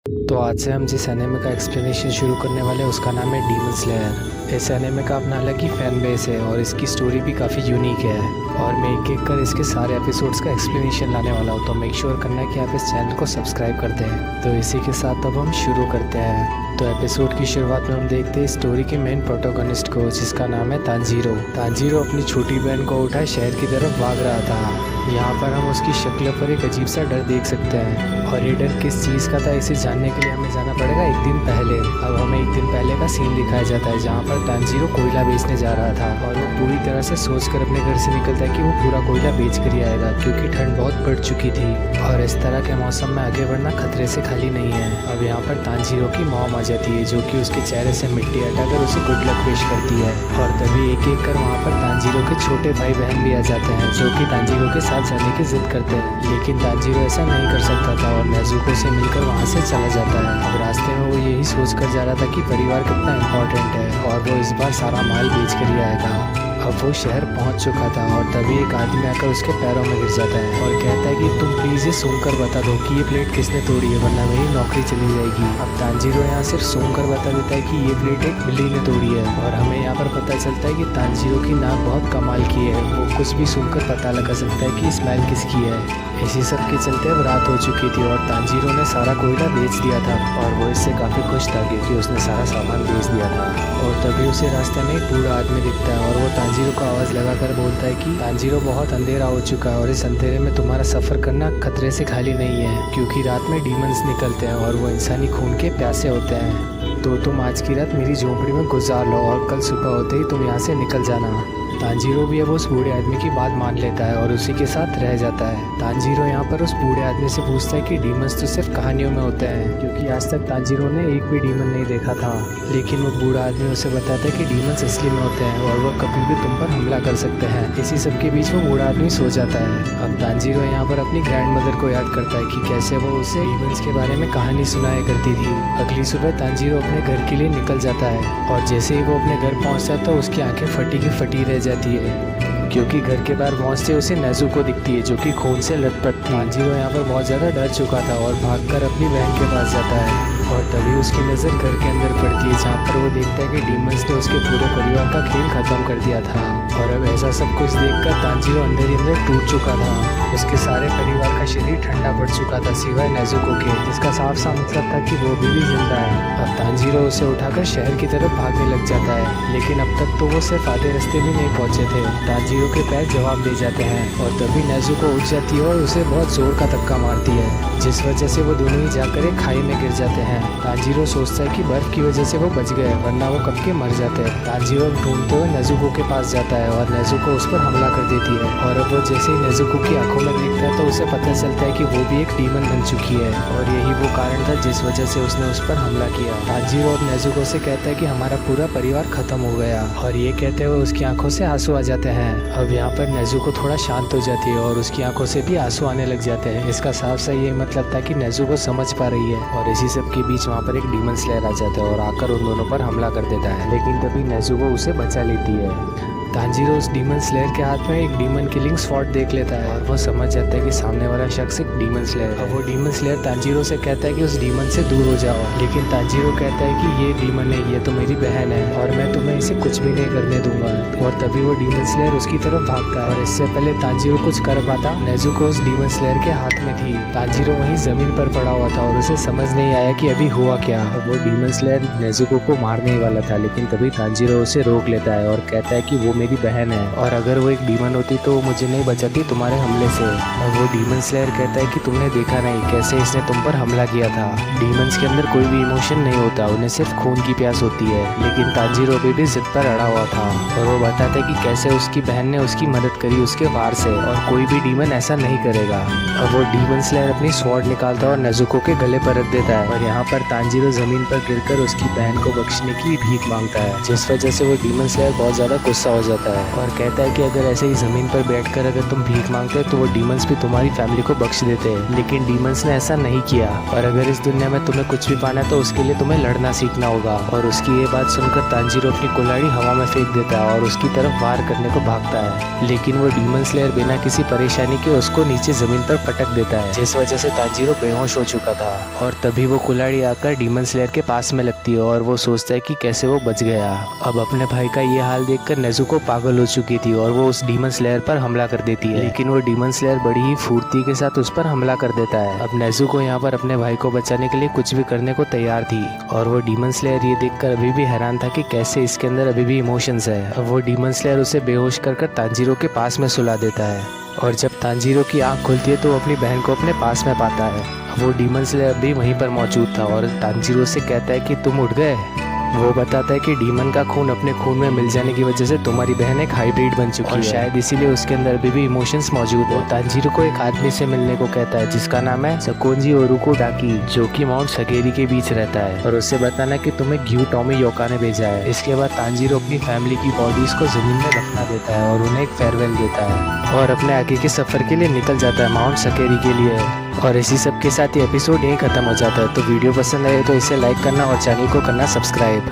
तो आज से हम जिस एनिमे का एक्सप्लेनेशन शुरू करने वाले हैं उसका नाम है डीमन स्लेयर। इस एनिमे का अपना अलग ही फैन बेस है और इसकी स्टोरी भी काफ़ी यूनिक है और मैं एक एक कर इसके सारे एपिसोड्स का एक्सप्लेनेशन लाने वाला हूँ। तो मेक श्योर करना है कि आप इस चैनल को सब्सक्राइब करते हैं। तो इसी के साथ अब हम शुरू करते हैं। तो एपिसोड की शुरुआत में हम देखते हैं स्टोरी के मेन प्रोटोगनिस्ट को, जिसका नाम है तांजीरो। तांजीरो अपनी छोटी बहन को उठाए शहर की तरफ भाग रहा था। यहाँ पर हम उसकी शक्ल पर एक अजीब सा डर देख सकते हैं और ये डर किस चीज़ का था इसे जानने के लिए हमें जाना पड़ेगा एक दिन पहले। अब हमें एक दिन पहले का सीन दिखाया जाता है जहाँ पर तांजीरो कोयला बेचने जा रहा था और वो पूरी तरह से सोचकर अपने घर से निकलता है कि वो पूरा कोयला बेच कर ही आएगा, क्योंकि ठंड बहुत बढ़ चुकी थी और इस तरह के मौसम में आगे बढ़ना खतरे से खाली नहीं है। अब यहाँ पर तांजीरो की मॉम आ जाती है जो कि उसके चेहरे से मिट्टी हटाकर उसे गुड लक पेश करती है और तभी एक एक कर वहाँ पर तांजीरो के छोटे भाई बहन भी आ जाते हैं जो कि तांजीरो के साथ जाने की जिद करते हैं। लेकिन तांजीरो ऐसा नहीं कर सकता था और नेजुको से मिलकर वहाँ से चला जाता है। अब रास्ते में वो यही सोच कर जा रहा था कि परिवार कितना इम्पोर्टेंट है और वो इस बार सारा माल बेच कर ही आएगा। अब वो शहर पहुंच चुका था और तभी एक आदमी आकर उसके पैरों में गिर जाता है और कहता है कि तुम प्लीज़ ये सूंघकर बता दो कि ये प्लेट किसने तोड़ी है, वरना मेरी नौकरी चली जाएगी। अब तांजीरो यहाँ सिर्फ सूंघकर बता देता है कि ये प्लेट एक बिल्ली ने तोड़ी है और हमें यहाँ पर पता चलता है कि तांजीरो की नाक बहुत कमाल की है, वो कुछ भी सूंघकर पता लगा सकता है कि स्मेल किसकी है। इसी सब के चलते अब रात हो चुकी थी और तांजीरो ने सारा कोयला बेच दिया था और वो इससे काफ़ी खुश था क्योंकि उसने सारा सामान बेच दिया था। और तभी उसे रास्ते में एक बूढ़ा आदमी दिखता है और वो तांजीरो को आवाज़ लगाकर बोलता है कि तांजीरो बहुत अंधेरा हो चुका है और इस अंधेरे में तुम्हारा सफ़र करना खतरे से खाली नहीं है, क्योंकि रात में डीमंस निकलते हैं और वो इंसानी खून के प्यासे होते हैं। तो तुम आज की रात मेरी झोंपड़ी में गुजार लो और कल सुबह होते ही तुम यहाँ से निकल जाना। तांजीरो भी अब उस बूढ़े आदमी की बात मान लेता है और उसी के साथ रह जाता है। तांजीरो यहाँ पर उस बूढ़े आदमी से पूछता है कि डीमंस तो सिर्फ कहानियों में होते हैं, क्योंकि आज तक तांजीरो ने एक भी डीमन नहीं देखा था। लेकिन वो बूढ़ा आदमी उसे बताता है कि डीमंस असली में होते हैं और वो कभी भी तुम पर हमला कर सकते हैं। इसी सब के बीच वो बूढ़ा आदमी सो जाता है। अब तांजीरो यहाँ पर अपनी ग्रैंड मदर को याद करता है कि कैसे वो उसे डीमंस के बारे में कहानी सुनाया करती थी। अगली सुबह तांजीरो अपने घर के लिए निकल जाता है और जैसे ही वो अपने घर पहुँचता है तो उसकी आंखें फटी की फटी रह जाती है, क्योंकि घर के बाहर पहुंचते उसे नेजुको दिखती है जो कि खून से लथपथ थी। तांजीरो यहाँ पर बहुत ज़्यादा डर चुका था और भागकर अपनी बहन के पास जाता है और तभी उसकी नज़र घर के अंदर पड़ती है जहाँ पर वो देखता है कि डीमंस ने उसके पूरे परिवार का खेल खत्म कर दिया था। और अब ऐसा सब कुछ देखकर तांजीरो अंदर ही अंदर टूट चुका था। उसके सारे परिवार का शरीर ठंडा पड़ चुका था सिवाय नेजुको के, जिसका साफ साफ मतलब था कि वो भी जिंदा है। अब तांजीरो उसे उठाकर शहर की तरफ भागने लग जाता है, लेकिन अब तक तो वो सिर्फ आधे रास्ते भी नहीं पहुंचे थे। तांजीरो के पैर जवाब दे जाते हैं और तभी नेजुको उठ जाती है और उसे बहुत जोर का धक्का मारती है, जिस वजह से वो दोनों ही जाकर एक खाई में गिर जाते हैं। तांजीरो सोचता है कि बर्फ की वजह से वो बच गए, वरना वो कब के मर जाते। तांजीरो ढूंढते हुए नेजुको के पास जाता है और नेजुको उस पर हमला कर देती है और अब वो जैसे ही नेजुको की आंखों में देखता है तो उसे पता चलता है कि वो भी एक डीमन बन चुकी है और यही वो कारण था जिस वजह से उसने उस पर हमला किया। तांजीरो और नेजुको से कहता है कि हमारा पूरा परिवार खत्म हो गया और ये कहते हुए उसकी आंखों से आंसू आ जाते हैं। अब यहाँ पर नेजुको थोड़ा शांत हो जाती है और उसकी आंखों से भी आंसू आने लग जाते हैं। इसका साफ सा ये मतलब था कि नेजुको समझ पा रही है और इसी सब के बीच वहाँ पर एक डीमन स्लेयर आ जाता है और आकर उन दोनों पर हमला कर देता है, लेकिन तभी नेजुको उसे बचा लेती है। तांजीरो उस डीमन स्लेयर के हाथ में एक डीमन किलिंग स्वॉर्ड देख लेता है और वो समझ जाता है कि सामने वाला शख्स एक डीमन स्लेयर है। अब वो डीमन स्लेयर तांजीरो से कहता है कि उस डीमन से दूर हो जाओ, लेकिन तांजीरो कहता है कि ये डीमन है, ये तो मेरी बहन है और मैं तुम्हें इसे कुछ भी नहीं करने दूंगा। और तभी वो डीमन स्लेयर उसकी तरफ भागता है और इससे पहले तांजीरो कुछ कर पाता, नेजुको उस डीमन स्लेयर के हाथ में थी। तांजीरो वहीं जमीन पर पड़ा हुआ था और उसे समझ नहीं आया कि अभी हुआ क्या। अब वो डीमन स्लेयर नेजुको को मारने ही वाला था, लेकिन तभी तांजीरो उसे रोक लेता है और कहता है कि वो मेरी बहन है और अगर वो एक डीमन होती तो वो मुझे नहीं बचाती तुम्हारे हमले से। और वो डीमन स्लेयर कहता है कि तुमने देखा नहीं कैसे इसने तुम पर हमला किया था। डीमंस के अंदर कोई भी इमोशन नहीं होता, उन्हें सिर्फ खून की प्यास होती है। लेकिन तांजीरो अभी भी जिद पर अड़ा हुआ था और वो बताता है कि कैसे उसकी बहन ने उसकी मदद करी उसके वार से और कोई भी डीमन ऐसा नहीं करेगा। अब वो डीमन स्लेयर अपनी स्वॉर्ड निकालता है और नेजुको के गले पर रख देता है और यहाँ पर तांजीरो जमीन पर गिरकर उसकी बहन को बख्शने की भीख मांगता है, जिस वजह से वो डीमन स्लेयर बहुत ज्यादा गुस्सा हो जाता है और कहता है कि अगर ऐसे ही ज़मीन पर बैठकर अगर तुम भीख मांगते तो वो डीमंस भी तुम्हारी फैमिली को बख्श देते हैं। लेकिन डीमंस ने ऐसा नहीं किया और अगर इस दुनिया में तुम्हें कुछ भी पाना है तो उसके लिए तुम्हें लड़ना सीखना होगा। और उसकी ये बात सुनकर तांजीरो अपनी कुल्हाड़ी हवा में फेंक देता है और उसकी तरफ वार करने को भागता है। लेकिन वो डीमन स्लेयर बिना किसी परेशानी के उसको नीचे जमीन पर पटक देता है, जिस वजह से तांजीरो बेहोश हो चुका था। और तभी वो कुल्हाड़ी आकर डीमन स्लेयर के पास में लगती है और वो सोचता है कि कैसे वो बच गया। अब अपने भाई का ये हाल देखकर नेज़ुको पागल हो चुकी थी और वो उस डीमन स्लेयर पर हमला कर देती है। लेकिन वो डीमन स्लेयर बड़ी ही फुर्ती के साथ उस पर हमला कर देता है। अब नेज़ुको यहाँ पर अपने भाई को बचाने के लिए कुछ भी करने को तैयार थी और वो डीमन स्लेयर ये देखकर अभी भी हैरान था कि कैसे इसके अंदर अभी भी इमोशंस है। अब वो डीमन स्लेयर उसे बेहोश कर तांजीरो के पास में सुला देता है और जब तांजीरो की आंख खुलती है तो वो अपनी बहन को अपने पास में पाता है। वो डीमन स्लेयर भी वहीं पर मौजूद था और तांजीरो से कहता है कि तुम उठ गए। वो बताता है कि डीमन का खून अपने खून में मिल जाने की वजह से तुम्हारी बहन एक हाइब्रिड बन चुकी है, शायद इसीलिए उसके अंदर अभी भी इमोशंस मौजूद है। तांजीरो को एक आदमी से मिलने को कहता है जिसका नाम है सकोंजी ओरुको डाकी, जो कि माउंट सगेरी के बीच रहता है और उससे बताना कि तुम्हें ग्यू टॉमी योका ने भेजा है। इसके बाद तांजीरो अपनी फैमिली की बॉडीज को जमीन में दफना देता है और उन्हें एक फेयरवेल देता है और अपने आगे के सफर के लिए निकल जाता है माउंट सकेरी के लिए। और इसी सब के साथ ये एपिसोड यहीं खत्म हो जाता है। तो वीडियो पसंद आए तो इसे लाइक करना और चैनल को करना सब्सक्राइब।